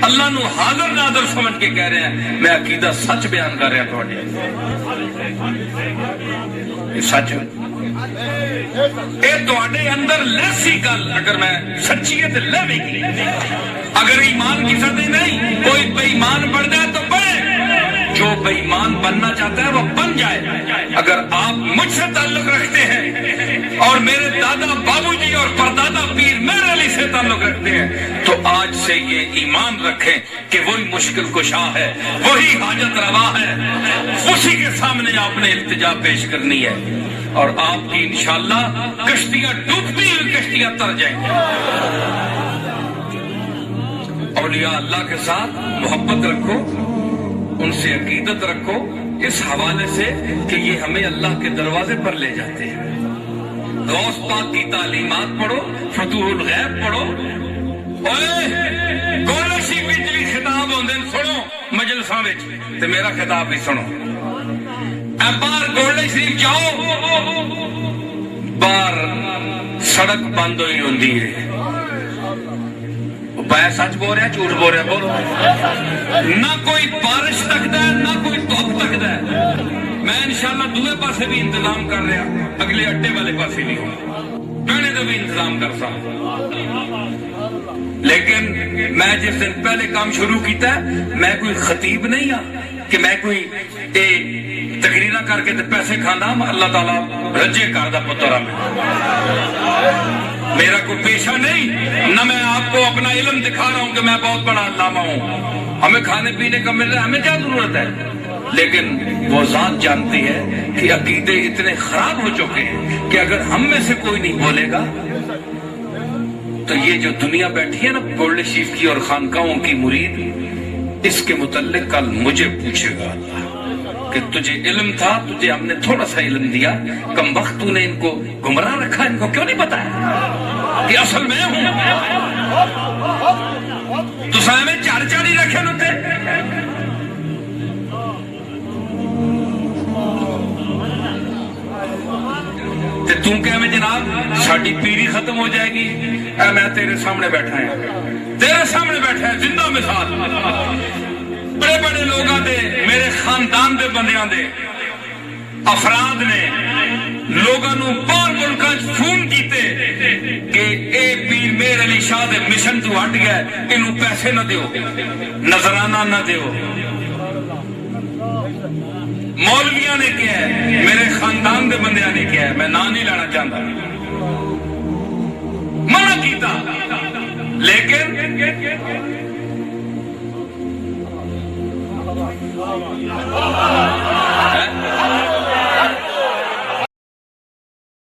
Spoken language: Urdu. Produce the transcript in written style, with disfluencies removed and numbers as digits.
اللہ نو حاضر ناظر سمجھ کے کہہ رہے ہیں میں عقیدہ سچ بیان کر رہا تھوڑے سچ اے تواڈے اندر لیسی گل اگر میں سچی ہے تو لے گی اگر ایمان کی سطح نہیں کوئی بے ایمان بڑھ جائے تو بڑھے جو بے ایمان بننا چاہتا ہے وہ بن جائے اگر آپ مجھ سے تعلق رکھتے ہیں اور میرے دادا بابو جی اور پردادا پیر میرے علی سے تعلق رکھتے ہیں تو آج سے یہ ایمان رکھیں کہ وہی مشکل کشا ہے وہی حاجت روا ہے اسی کے سامنے آپ نے التجا پیش کرنی ہے اور آپ کی انشاءاللہ کشتیاں ڈوبتی ہوئی کشتیاں تر جائیں گے اولیاء اللہ کے ساتھ محبت رکھو ان سے عقیدت رکھو اس حوالے سے کہ یہ ہمیں اللہ کے دروازے پر لے جاتے ہیں غوث پاک کی تعلیمات پڑھو فتوح الغیب پڑھو گولہ شریف وچ بھی خطاب ہوندے سنو مجلساں وچ تے میرا خطاب بھی سنو باہر گولہ شریف جاؤ باہر سڑک بند ہوئی ہوندی ہے بایا سچ بول رہا جھوٹ بول رہا بولو نہ کوئی بارش تکتا ہے نہ کوئی دھوپ تکتا ہے میں انشاءاللہ دوسرے پاسے بھی انتظام کر رہا اگلے اڈے والے پاسے بھی پہلے تو بھی انتظام کر سکتا لیکن میں جس دن پہلے کام شروع کیتا ہے میں کوئی خطیب نہیں ہوں کہ میں کوئی تقریرہ کر کے پیسے کھانا اللہ تعالیٰ رجے کر دا پتر میرا کوئی پیشہ نہیں نہ میں آپ کو اپنا علم دکھا رہا ہوں کہ میں بہت بڑا علامہ ہوں ہمیں کھانے پینے کا مل رہا ہے ہمیں کیا ضرورت ہے لیکن وہ ذات جانتی ہے کہ عقیدے اتنے خراب ہو چکے ہیں کہ اگر ہم میں سے کوئی نہیں بولے گا تو یہ جو دنیا بیٹھی ہے نا گولڈ شریف کی اور خانقاہوں کی مرید اس کے متعلق کل مجھے پوچھے گا اللہ کہ تجھے علم تھا تجھے ہم نے تھوڑا سا علم دیا کم وقت تو نے ان کو گمراہ رکھا ان کو کیوں نہیں بتایا کہ اصل میں ہوں تو سائے میں چار چاری رکھے نتے تو کہ ہمیں جناب ساڑھی پیری ختم ہو جائے گی اے میں تیرے سامنے بیٹھا ہے تیرے سامنے بیٹھا ہے زندہ مثال بڑے بڑے لوگاں دے میرے خاندان دے بندیاں دے افراد نے لوگاں نو باہر ملکاں فون کیتے کہ اے پیر میر علی شاہ دے مشن تو ہٹ گیا انہوں پیسے نہ دیو نظرانہ نہ دیو مولویاں نے کیا ہے میرے خاندان دے بندیاں نے کیا ہے میں نام نہیں لانا چاہتا منع کیتا لیکن